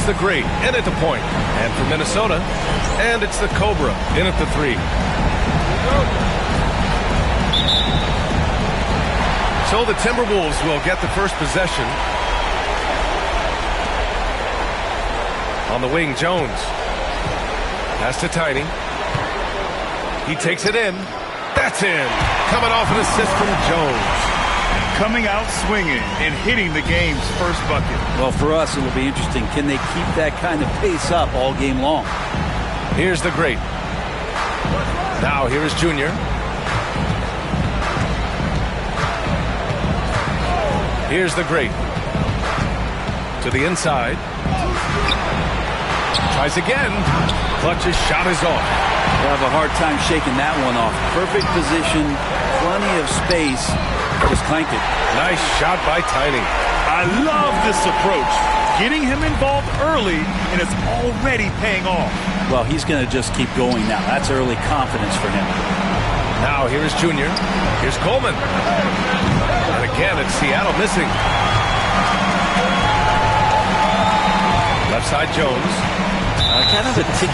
the great in at the point. And for Minnesota, and it's the Cobra in at the 3. So the Timberwolves will get the first possession. On the wing, Jones. Pass to Tiny. He takes it in. That's in. Coming off an assist from Jones. Coming out swinging and hitting the game's first bucket. Well, for us, it'll be interesting. Can they keep that kind of pace up all game long? Here's the great. Now here is Junior. Here's the great. To the inside. Tries again. Clutch's shot is off. They'll have a hard time shaking that one off. Perfect position, plenty of space. Just clanked it. Nice shot by Tiny. I love this approach. Getting him involved early, and it's already paying off. Well, he's going to just keep going now. That's early confidence for him. Now here is Junior. Here's Coleman. And again, it's Seattle missing. Left side, Jones. Kind of a tick.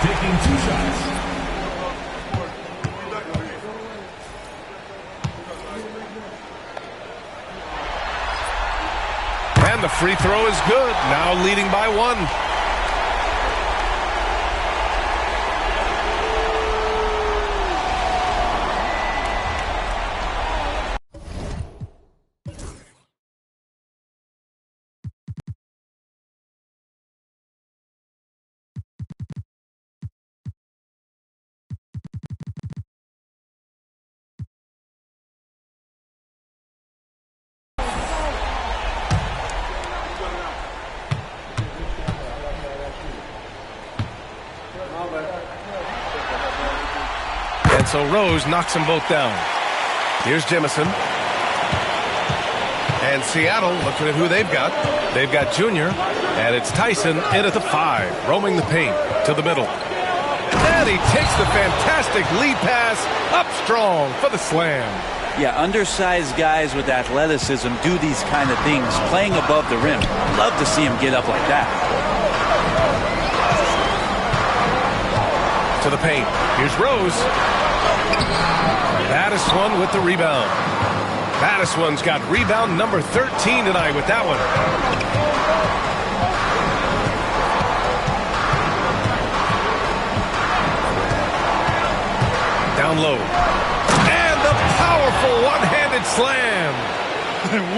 Taking 2 shots. And the free throw is good. Now leading by 1. And so Rose knocks them both down. Here's Jemison. And Seattle looking at who they've got. They've got Junior, and it's Tyson in at the 5, roaming the paint to the middle. And he takes the fantastic lead pass up strong for the slam. Yeah, undersized guys with athleticism do these kind of things, playing above the rim. Love to see him get up like that. To the paint. Here's Rose. Battiswan with the rebound. Battiswan's got rebound number 13 tonight with that one. Down low. And the powerful one-handed slam.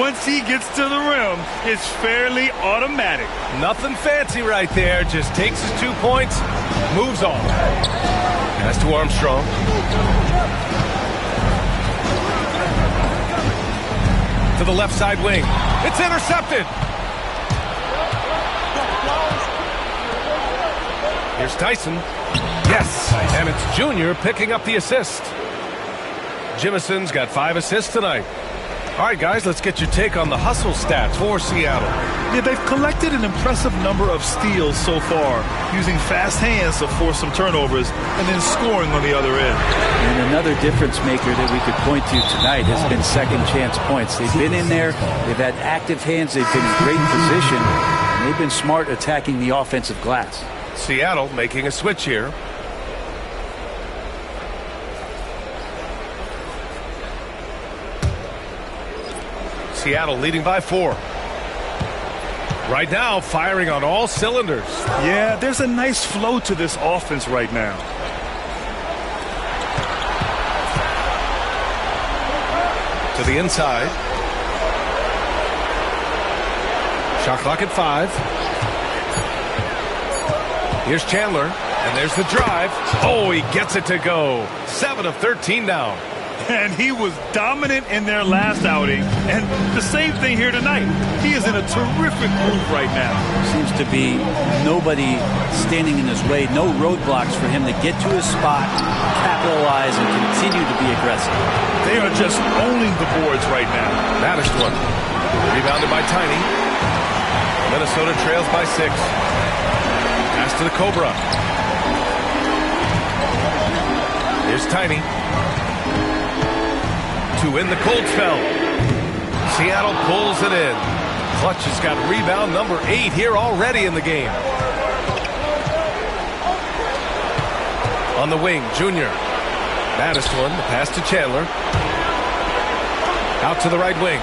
Once he gets to the rim, it's fairly automatic. Nothing fancy right there. Just takes his 2 points, moves on. Pass to Armstrong. To the left side wing. It's intercepted. Here's Tyson. Yes, and it's Junior picking up the assist. Jimison's got 5 assists tonight. All right, guys, let's get your take on the hustle stats for Seattle. Yeah, they've collected an impressive number of steals so far, using fast hands to force some turnovers and then scoring on the other end. And another difference maker that we could point to tonight has been second chance points. They've been in there, they've had active hands, they've been in great position, and they've been smart attacking the offensive glass. Seattle making a switch here. Seattle leading by 4. Right now, firing on all cylinders. Yeah, there's a nice flow to this offense right now. To the inside. Shot clock at 5. Here's Chandler, and there's the drive. Oh, he gets it to go. 7 of 13 now. And he was dominant in their last outing, and the same thing here tonight. He is in a terrific groove right now. Seems to be nobody standing in his way, no roadblocks for him to get to his spot, capitalize, and continue to be aggressive. They are just owning the boards right now. Baddest one. Rebounded by Tiny. Minnesota trails by 6. Pass to the Cobra. Here's Tiny. To win the cold spell. Seattle pulls it in. Clutch has got rebound number 8 here already in the game. On the wing, Junior. Baddest one, the pass to Chandler. Out to the right wing.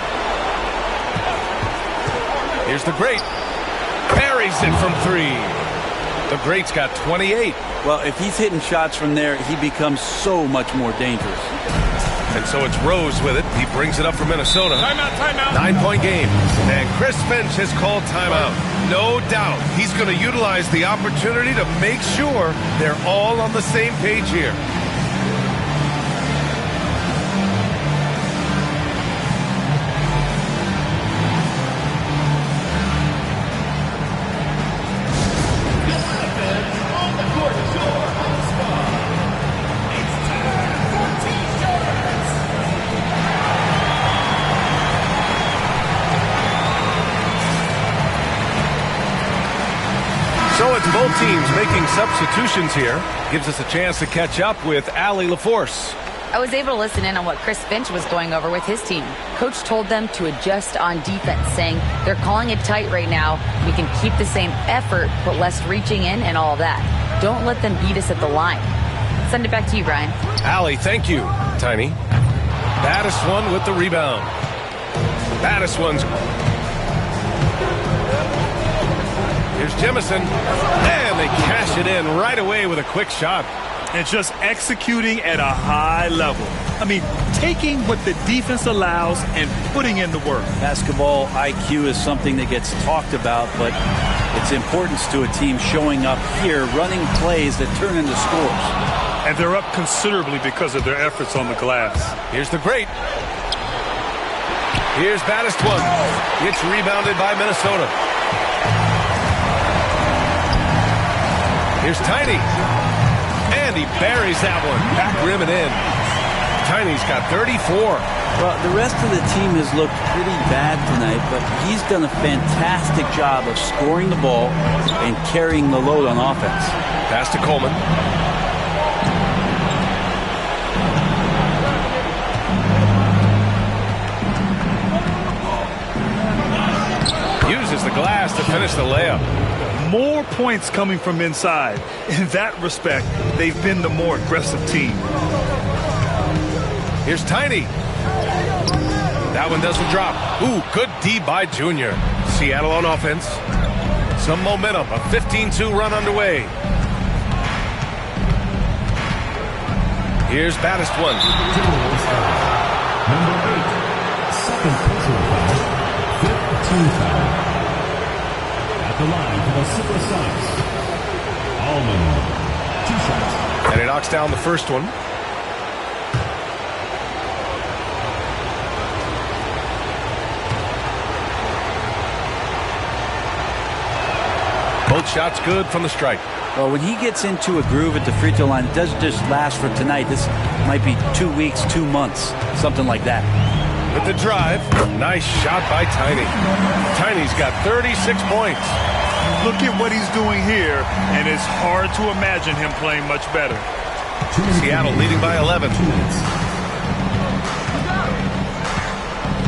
Here's the Great. Parries it from 3. The Great's got 28. Well, if he's hitting shots from there, he becomes so much more dangerous. And so it's Rose with it. He brings it up for Minnesota. Timeout, timeout. 9-point game. And Chris Finch has called timeout. No doubt he's going to utilize the opportunity to make sure they're all on the same page here. So it's both teams making substitutions here. Gives us a chance to catch up with Allie LaForce. I was able to listen in on what Chris Finch was going over with his team. Coach told them to adjust on defense, saying they're calling it tight right now. We can keep the same effort, but less reaching in and all of that. Don't let them beat us at the line. Send it back to you, Brian. Allie, thank you. Tiny. Baddest one with the rebound. Baddest one's... Here's Jemison, and they cash it in right away with a quick shot. And just executing at a high level. I mean, taking what the defense allows and putting in the work. Basketball IQ is something that gets talked about, but its importance to a team showing up here, running plays that turn into scores. And they're up considerably because of their efforts on the glass. Here's the Great. Here's Baddest one. It's rebounded by Minnesota. Here's Tiny. And he buries that one. Back rim and in. Tiny's got 34. Well, the rest of the team has looked pretty bad tonight, but he's done a fantastic job of scoring the ball and carrying the load on offense. Pass to Coleman. Uses the glass to finish the layup. More points coming from inside. In that respect, they've been the more aggressive team. Here's Tiny. That one doesn't drop. Ooh, good D by Junior. Seattle on offense. Some momentum. A 15-2 run underway. Here's Baddest one. Number 8, second personal foul, 5th team foul. At the line for the Supersonics, Allman, 2 shots. And he knocks down the first one. Both shots good from the strike. Well, when he gets into a groove at the free throw line, it doesn't just last for tonight. This might be 2 weeks, 2 months, something like that. With the drive, nice shot by Tiny. Tiny's got 36 points. Look at what he's doing here, and it's hard to imagine him playing much better. Seattle leading by 11.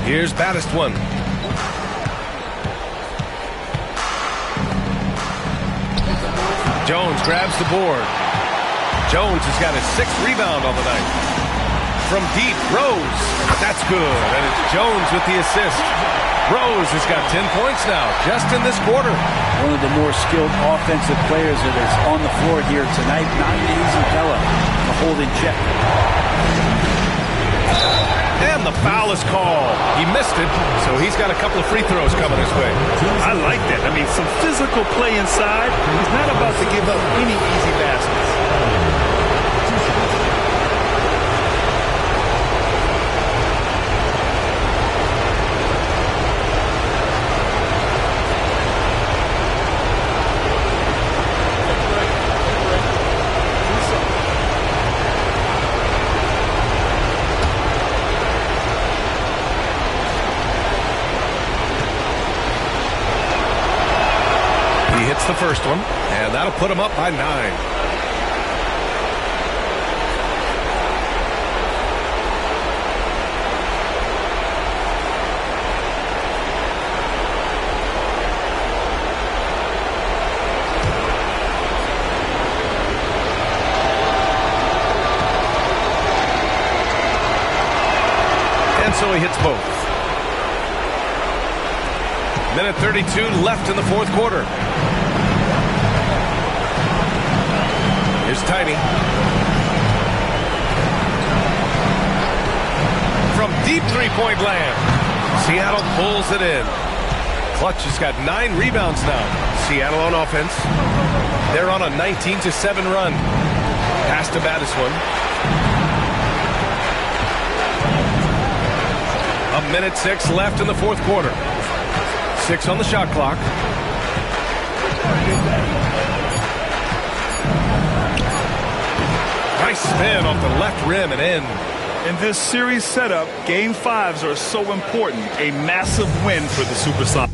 Here's Baddest one. Jones grabs the board. Jones has got his 6th rebound on the night. from deep. Rose. That's good. And it's Jones with the assist. Rose has got 10 points now, just in this quarter. One of the more skilled offensive players that is on the floor here tonight. Not an easy fella to hold in check. And the foul is called. He missed it, so he's got a couple of free throws coming his way. I like that. I mean, some physical play inside. He's not about to give up any easy baskets. The first one, and that'll put him up by 9. And so he hits both. Minute 32 left in the fourth quarter. Here's Tiny. From deep three-point land. Seattle pulls it in. Clutch has got 9 rebounds now. Seattle on offense. They're on a 19-7 run. Pass to Madison. A minute 6 left in the fourth quarter. 6 on the shot clock. Nice spin off the left rim and in. In this series setup, Game 5s are so important. A massive win for the Supersonics.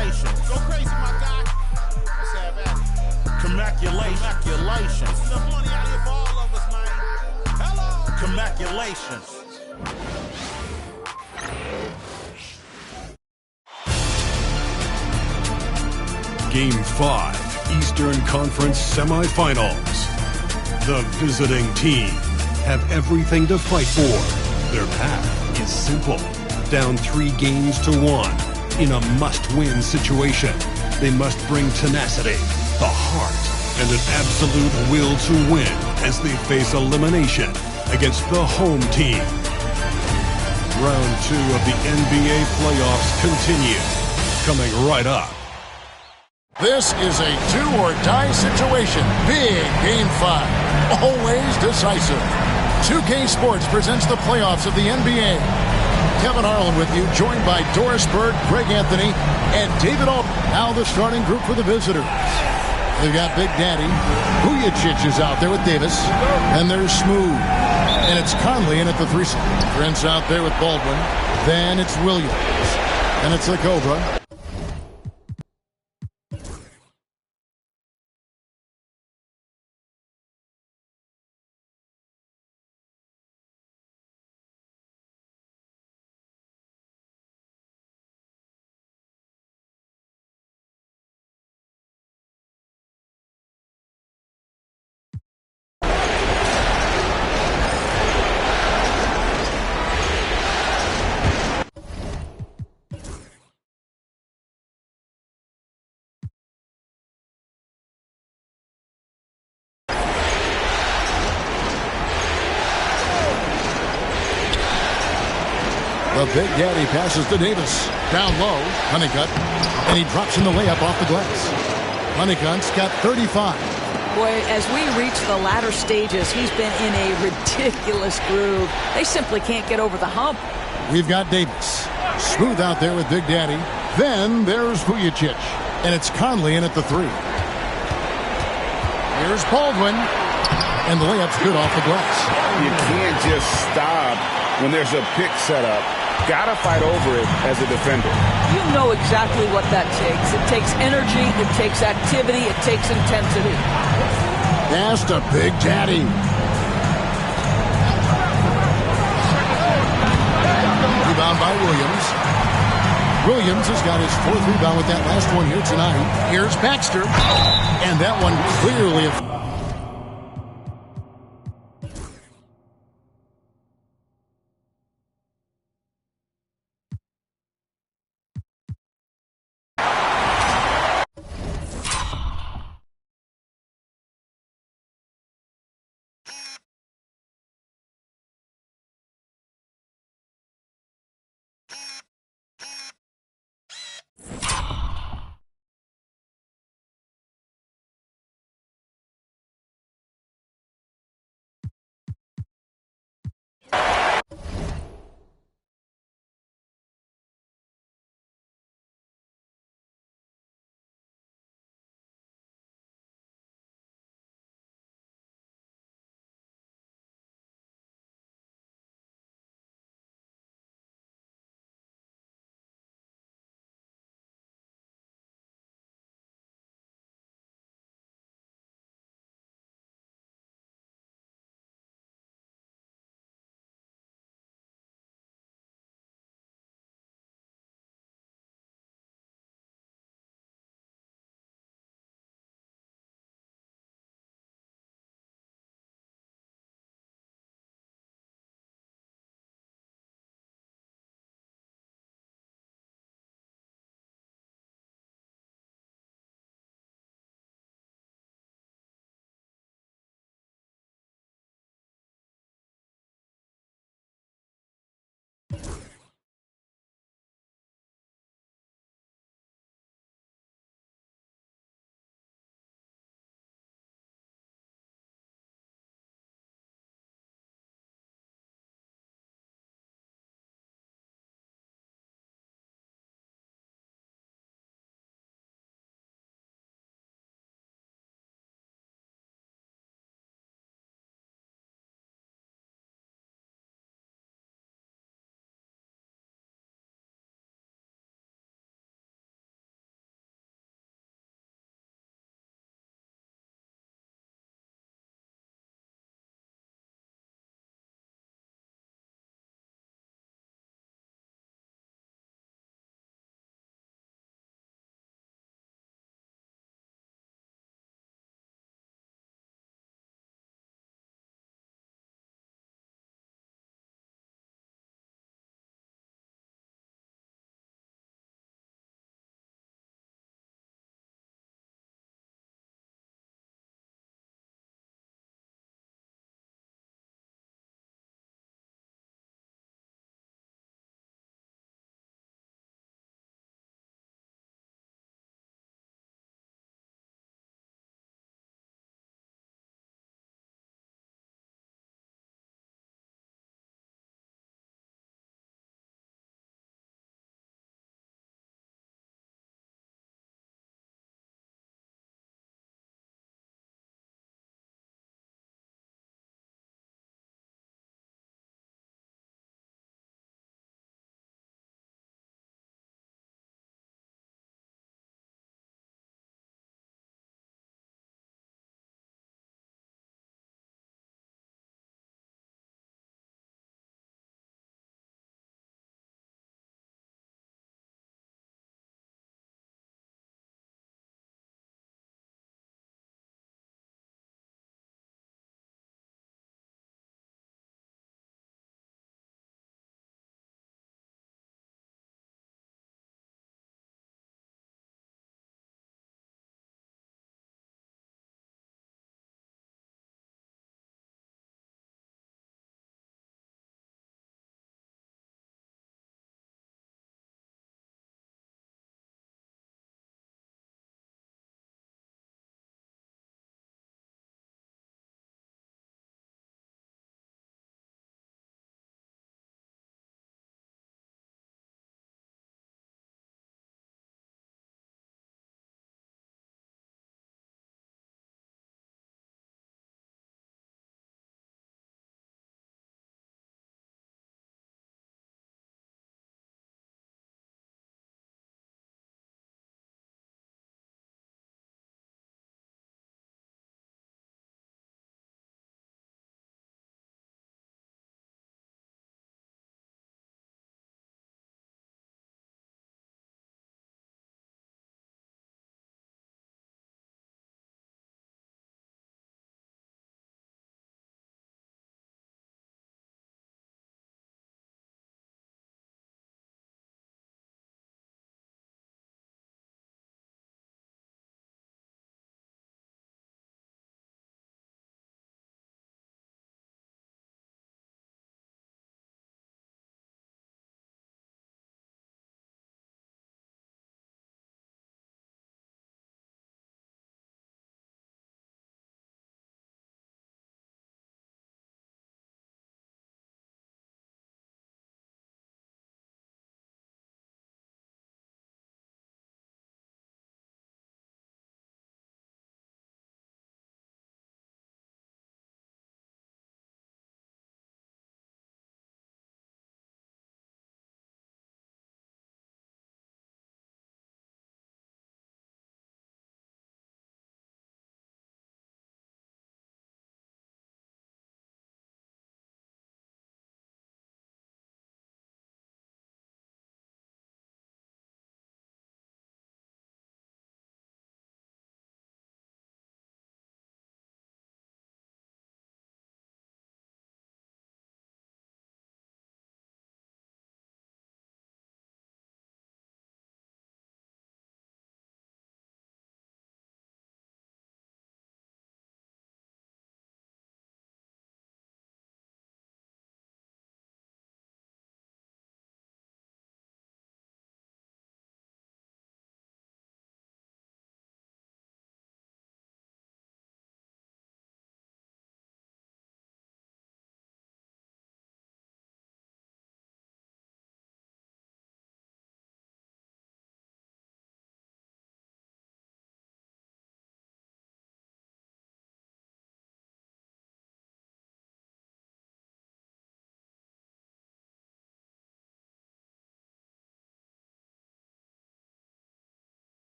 Congratulations. Go crazy, my guy. Let's have at it. Congratulations. Enough money out here for all of us, man. Hello. Congratulations. Game 5, Eastern Conference Semifinals. The visiting team have everything to fight for. Their path is simple. Down 3 games to 1. In a must-win situation, they must bring tenacity, the heart, and an absolute will to win as they face elimination against the home team. Round 2 of the NBA Playoffs continue. Coming right up. This is a do-or-die situation. Big Game 5. Always decisive. 2K Sports presents the playoffs of the NBA. Kevin Harlan with you, joined by Doris Bird, Greg Anthony, and David Alt. Now the starting group for the visitors. They've got Big Daddy. Vujacic is out there with Davis. And there's Smooth. And it's Conley in at the 3 slot. Prince out there with Baldwin. Then it's Williams. And it's the Cobra. The Big Daddy passes to Davis. Down low, Honeycutt. And he drops in the layup off the glass. Honeycutt's got 35. Boy, as we reach the latter stages, he's been in a ridiculous groove. They simply can't get over the hump. We've got Davis. Smooth out there with Big Daddy. Then there's Vujacic. And it's Conley in at the 3. Here's Baldwin. And the layup's good off the glass. You can't just stop when there's a pick set up. Gotta fight over it as a defender. You know exactly what that takes. It takes energy, it takes activity, it takes intensity. Pass to Big Daddy. Rebound by Williams. Williams has got his 4th rebound with that last one here tonight. Here's Baxter. And that one clearly a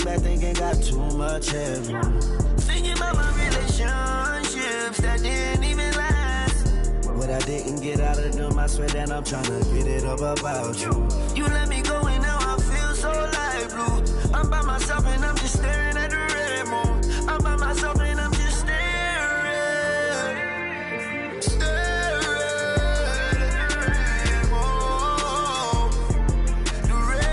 back thinking got too much headroom. Thinking about my relationships that didn't even last. What I didn't get out of them, I swear that I'm tryna get it up about you. You let me go and now I feel so light blue. I'm by myself and I'm just staring at the red moon. I'm by myself and I'm just staring at the red moon. The red,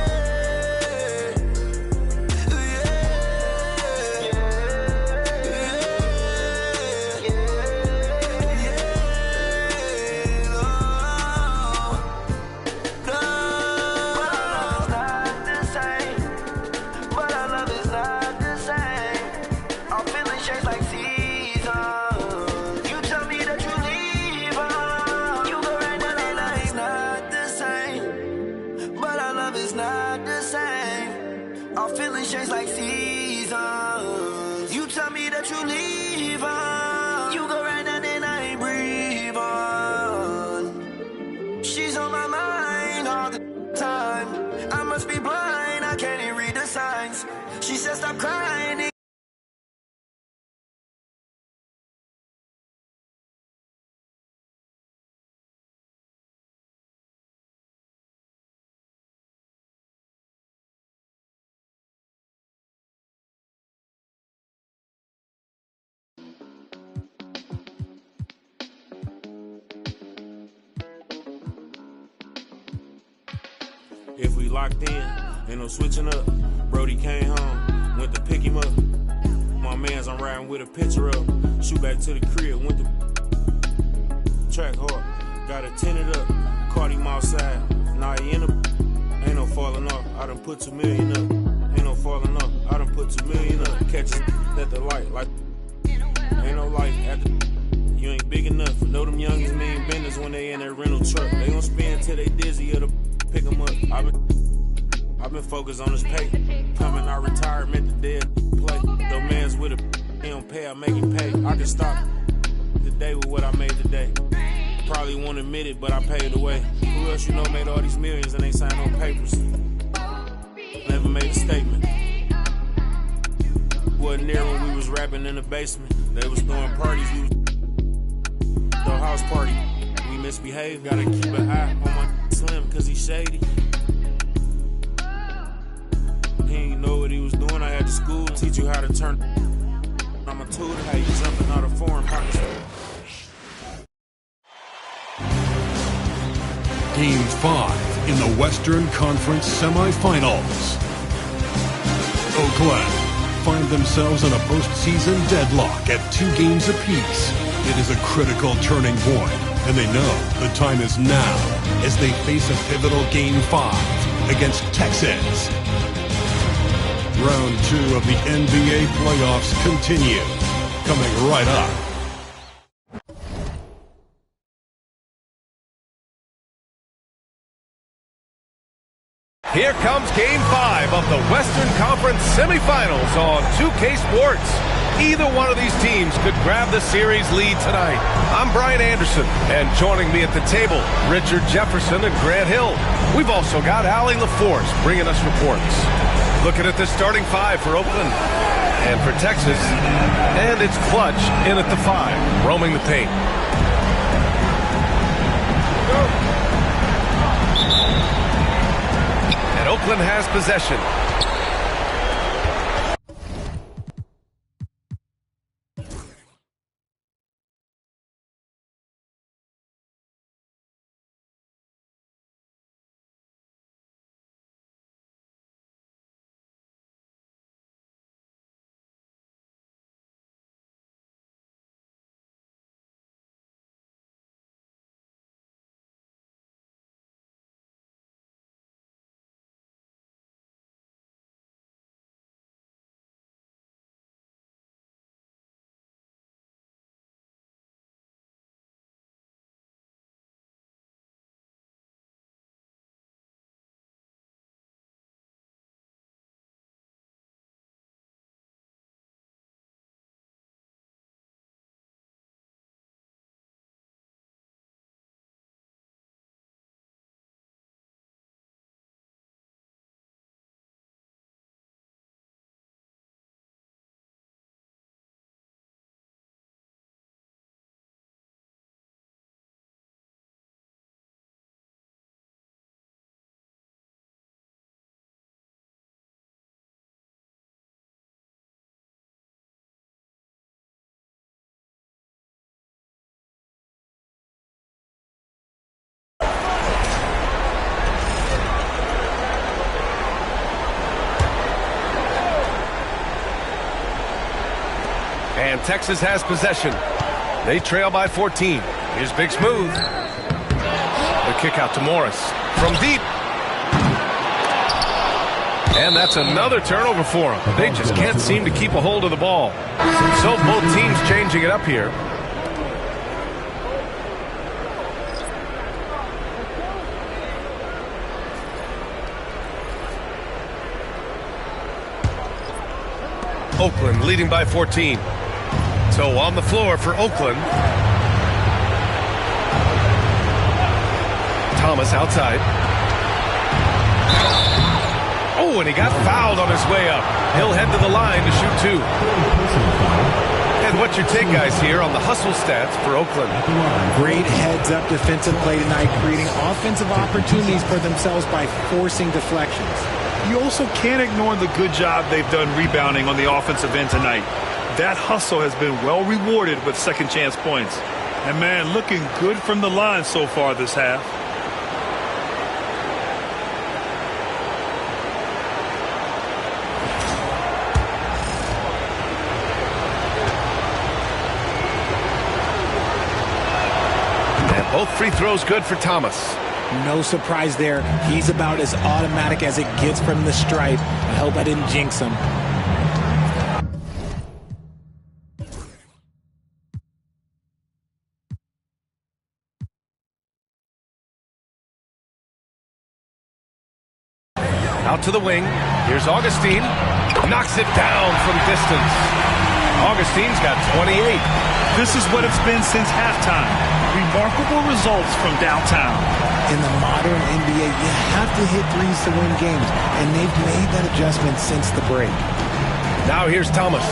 change like seasons. You tell me that you leave on. You go right now, then I ain't breathe on. She's on my mind all the time. I must be blind, I can't even read the signs. She said stop crying. If we locked in, ain't no switching up. Brody came home, went to pick him up. My mans, I'm riding with a picture of. Shoot back to the crib, went to track hard. Got it tinted up, caught him outside. Now he in a, ain't no falling off. I done put 2 million up. Ain't no falling off. I done put 2 million up. Catch us at the light, like ain't no light at the. You ain't big enough. Know them youngins mean business when they in that rental truck. They gon' spin till they dizzy or the pick them up. I've been focused on this pay. Coming out retirement, the dead play. Though man's with a he don't pay, I make him pay. I can stop the day with what I made today. Probably won't admit it, but I paid away. Who else you know made all these millions and ain't signed no papers? Never made a statement. Wasn't there when we was rapping in the basement. They was throwing parties, we was the house party. We misbehaved, gotta keep an eye on my slim cause he shady. He ain't know what he was doing. I had to school to teach you how to turn. I'm a tutor, how you jumping out of foreign pockets. Game 5 in the Western Conference semifinals. Oakland find themselves in a postseason deadlock at 2 games apiece. It is a critical turning point, and they know the time is now as they face a pivotal Game 5 against Texas. Round 2 of the NBA Playoffs continue. Coming right up. Here comes Game 5 of the Western Conference semifinals on 2K Sports. Either one of these teams could grab the series lead tonight. I'm Brian Anderson, and joining me at the table, Richard Jefferson and Grant Hill. We've also got Allie LaForce bringing us reports. Looking at the starting 5 for Oakland and for Texas, and it's Clutch in at the 5, roaming the paint. And Oakland has possession. And Texas has possession. They trail by 14. Here's Big Smooth. The kick out to Morris from deep. And that's another turnover for them. They just can't seem to keep a hold of the ball. So both teams changing it up here. Oakland leading by 14. So on the floor for Oakland. Thomas outside. Oh, and he got fouled on his way up. He'll head to the line to shoot two. And what's your take, guys, here on the hustle stats for Oakland? Great heads-up defensive play tonight, creating offensive opportunities for themselves by forcing deflections. You also can't ignore the good job they've done rebounding on the offensive end tonight. That hustle has been well rewarded with second chance points. And, man, looking good from the line so far this half. And both free throws good for Thomas. No surprise there. He's about as automatic as it gets from the stripe. I hope I didn't jinx him. Out to the wing. Here's Augustine. Knocks it down from distance. Augustine's got 28. This is what it's been since halftime. Remarkable results from downtown. In the modern NBA, you have to hit threes to win games, and they've made that adjustment since the break. Now here's Thomas.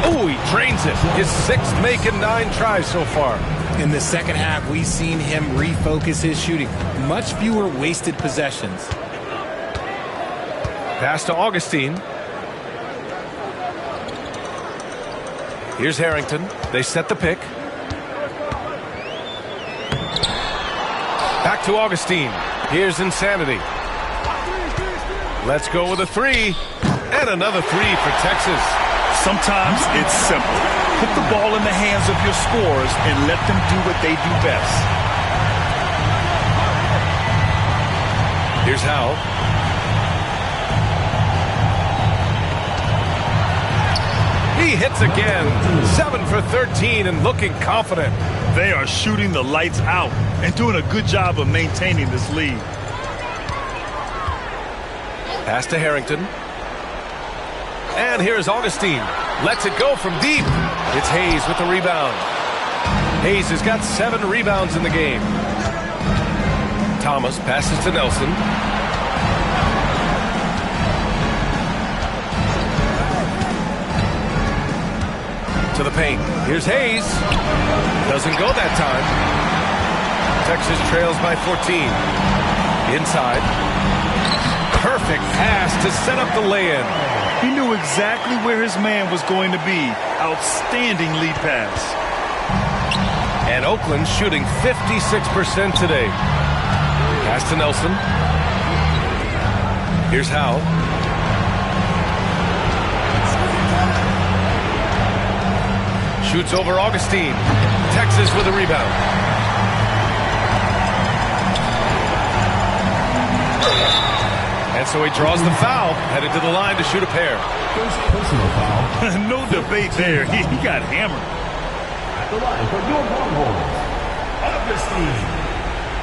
Oh, he drains it. His sixth make in 9 tries so far. In the second half, we've seen him refocus his shooting. Much fewer wasted possessions. Pass to Augustine. Here's Harrington. They set the pick. Back to Augustine. Here's Insanity. Let's go with a three. And another three for Texas. Sometimes it's simple. Put the ball in the hands of your scorers and let them do what they do best. Here's Howell. He hits again. 7 for 13 and looking confident. They are shooting the lights out and doing a good job of maintaining this lead. Pass to Harrington. And here's Augustine. Lets it go from deep. It's Hayes with the rebound. Hayes has got 7 rebounds in the game. Thomas passes to Nelson. To the paint. Here's Hayes. Doesn't go that time. Texas trails by 14. Inside. Perfect pass to set up the lay-in. He knew exactly where his man was going to be. Outstanding lead pass. And Oakland shooting 56% today. Pass to Nelson. Here's Howell. Shoots over Augustine. Texas with a rebound. And so he draws the foul, headed to the line to shoot a pair. First personal foul. No debate there. He got hammered. At the line for your Longhorns, Augustine.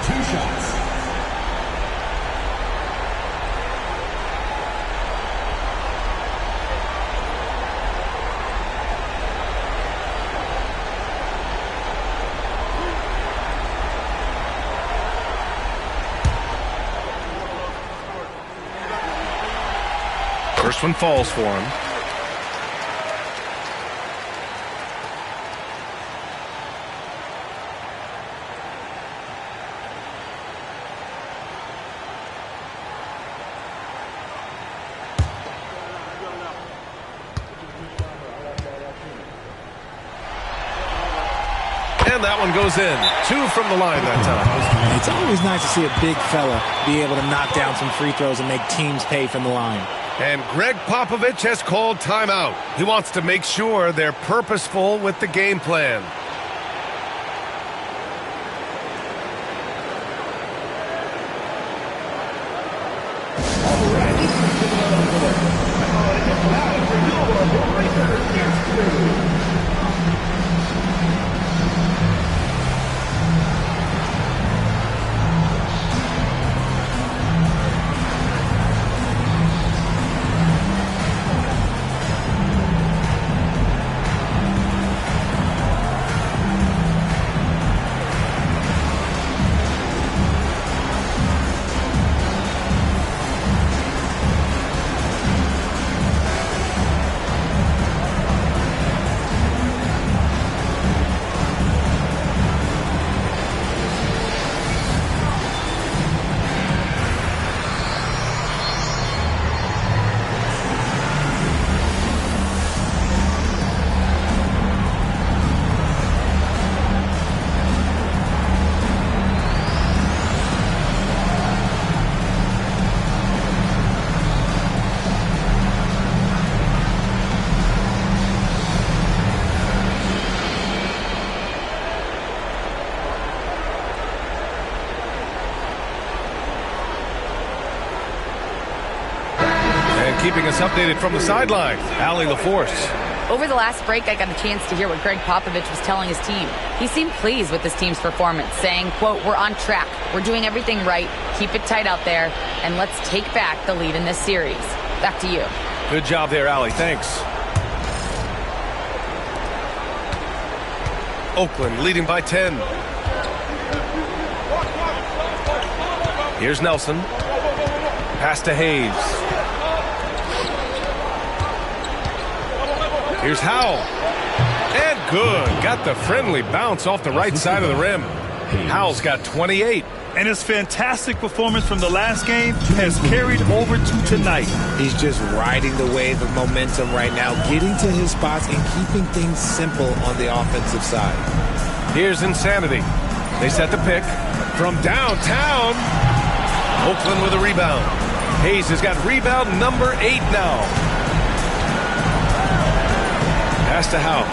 2 shots. First one falls for him. And that one goes in. 2 from the line that time. It's always nice to see a big fella be able to knock down some free throws and make teams pay from the line. And Greg Popovich has called timeout. He wants to make sure they're purposeful with the game plan. Keeping us updated from the sideline, Allie LaForce. Over the last break, I got a chance to hear what Greg Popovich was telling his team. He seemed pleased with his team's performance, saying, quote, "We're on track. We're doing everything right. Keep it tight out there, and let's take back the lead in this series." Back to you. Good job there, Allie. Thanks. Oakland leading by 10. Here's Nelson. Pass to Hayes. Here's Howell. And good. Got the friendly bounce off the right side of the rim. Howell's got 28. And his fantastic performance from the last game has carried over to tonight. He's just riding the wave of momentum right now, getting to his spots and keeping things simple on the offensive side. Here's Insanity. They set the pick from downtown. Oakland with a rebound. Hayes has got rebound number 8 now. Pass to Howell.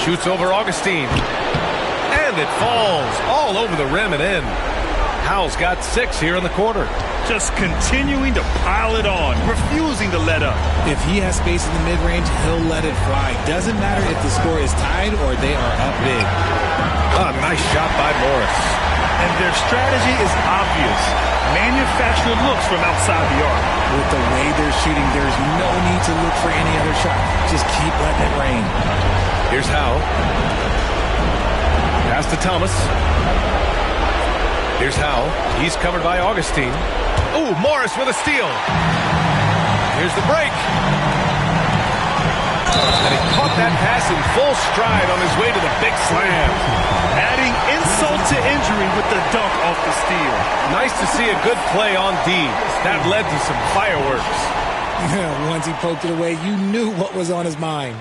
Shoots over Augustine. And it falls all over the rim and in. Howell's got 6 here in the quarter. Just continuing to pile it on, refusing to let up. If he has space in the mid-range, he'll let it fly. Doesn't matter if the score is tied or they are up big. Nice shot by Morris. And their strategy is obvious. Manufacture looks from outside the arc. With the way they're shooting, there's no need to look for any other shot. Just keep letting it rain. Here's Howell. Pass to Thomas. Here's Howell. He's covered by Augustine. Ooh, Morris with a steal. Here's the break. And he caught that pass in full stride on his way to the big slam. Adding insult to injury with the dunk off the steal. Nice to see a good play on D. That led to some fireworks. Once he poked it away, you knew what was on his mind.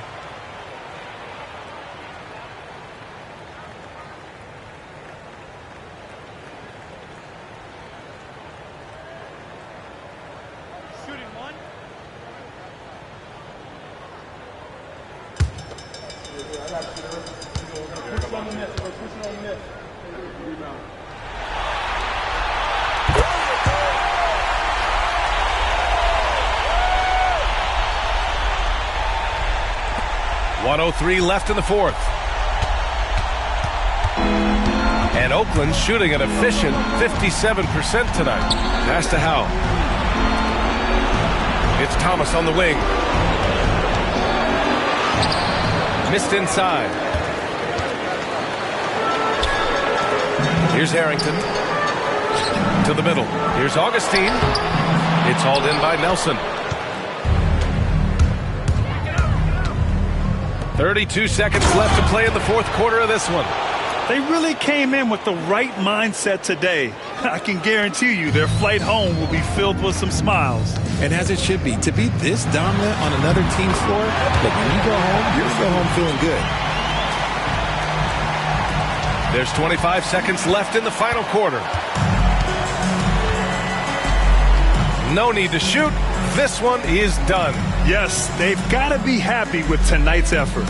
.103 left in the fourth. And Oakland shooting an efficient 57% tonight. Pass to Howell. It's Thomas on the wing. Missed inside. Here's Harrington. To the middle. Here's Augustine. It's hauled in by Nelson. 32 seconds left to play in the fourth quarter of this one. They really came in with the right mindset today. I can guarantee you their flight home will be filled with some smiles. And as it should be, to be this dominant on another team's floor, look, when you go home, you're going to go home feeling good. There's 25 seconds left in the final quarter. No need to shoot. This one is done. Yes, they've got to be happy with tonight's effort.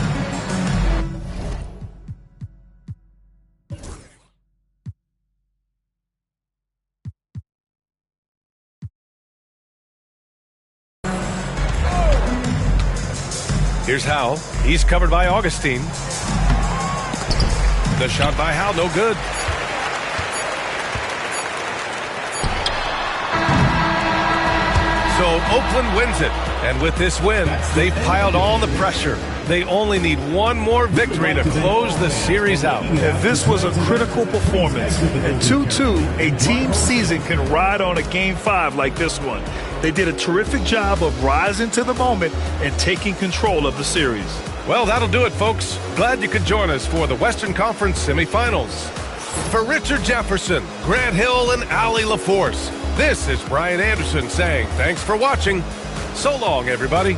Here's Howell. He's covered by Augustine. The shot by Howell, no good. So Oakland wins it. And with this win, they've piled all the pressure. They only need one more victory to close the series out. And this was a critical performance. At 2-2, a team season can ride on a Game 5 like this one. They did a terrific job of rising to the moment and taking control of the series. Well, that'll do it, folks. Glad you could join us for the Western Conference semifinals. For Richard Jefferson, Grant Hill, and Allie LaForce, this is Brian Anderson saying thanks for watching. So long, everybody.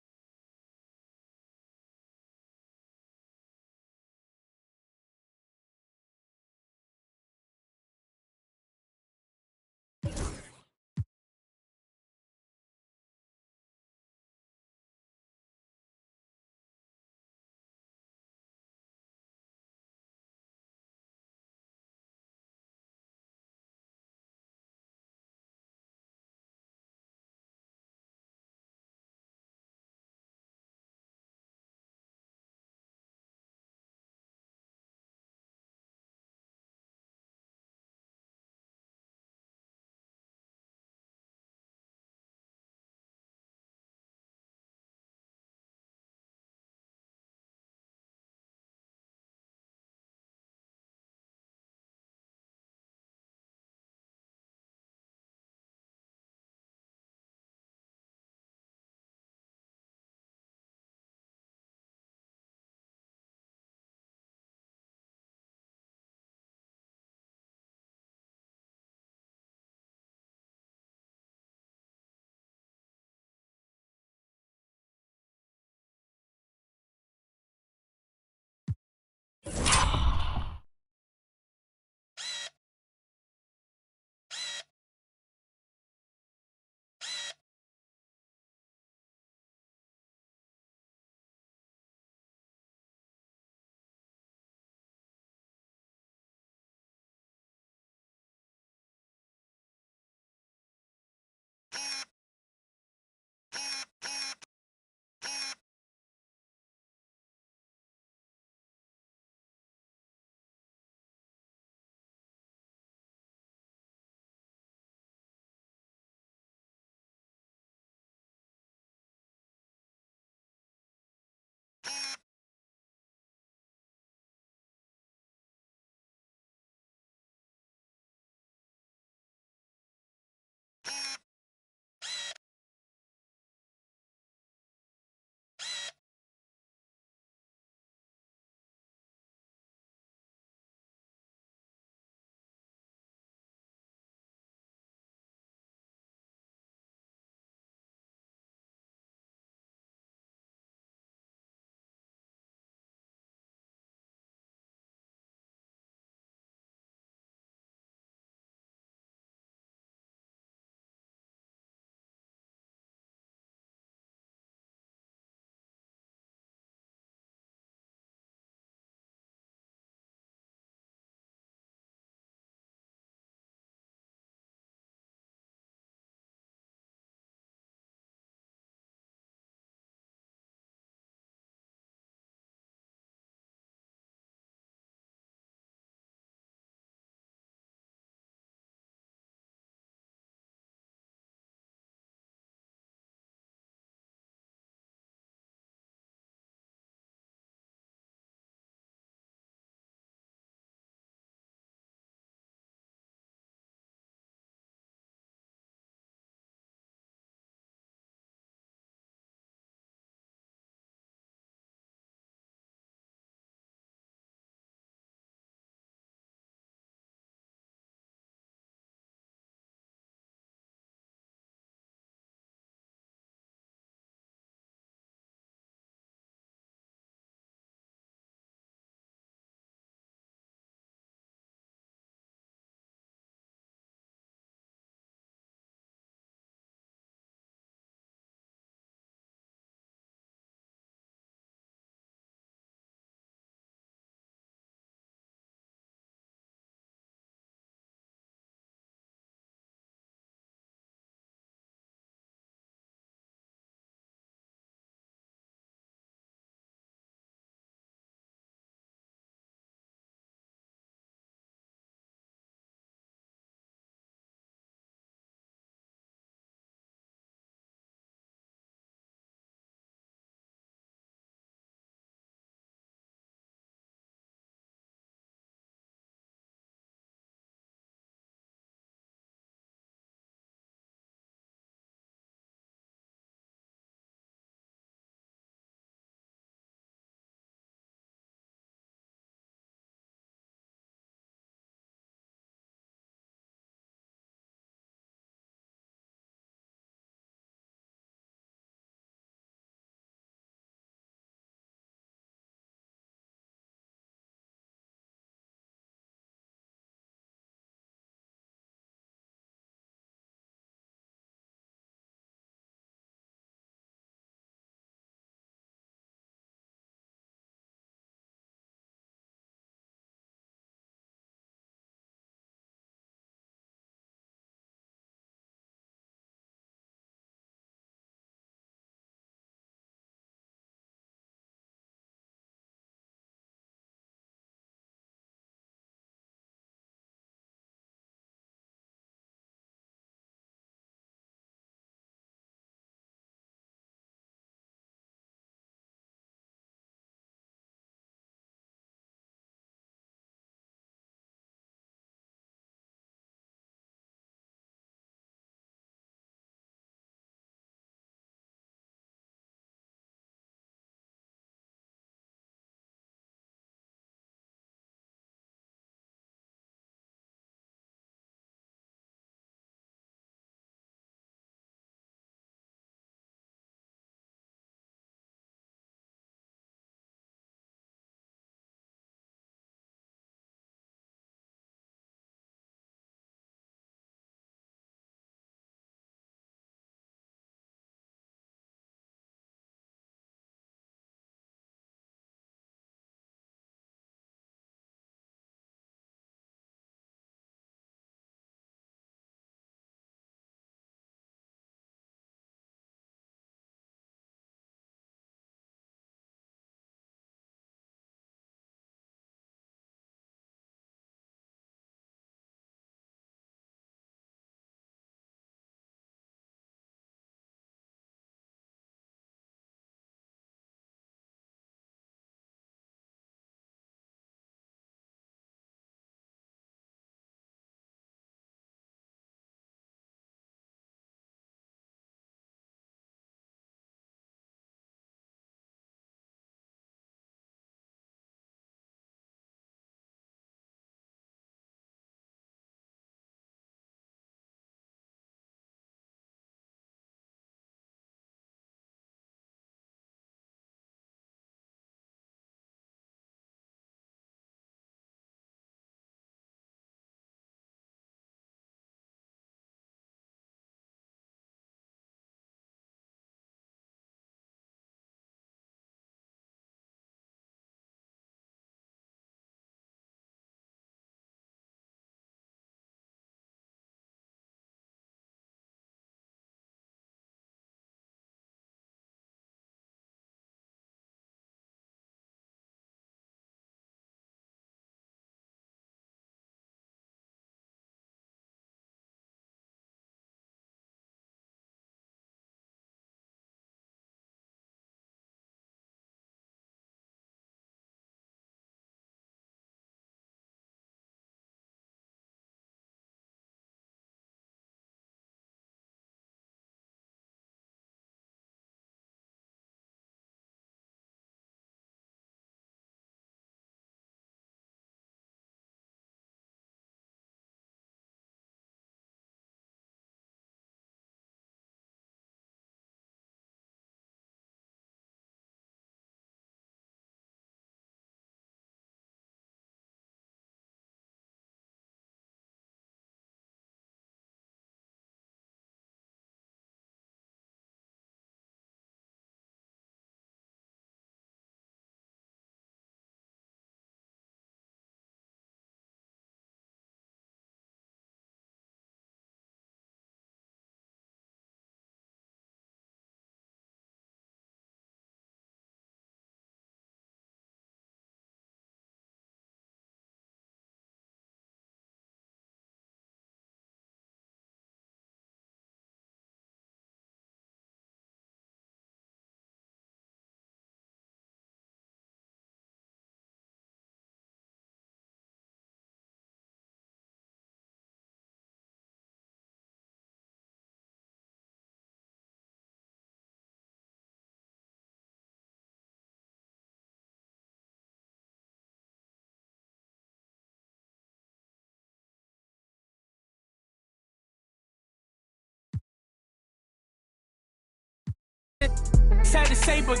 say, but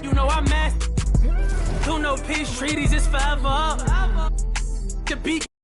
you know I'm mad. Who know peace treaties is forever. The beat.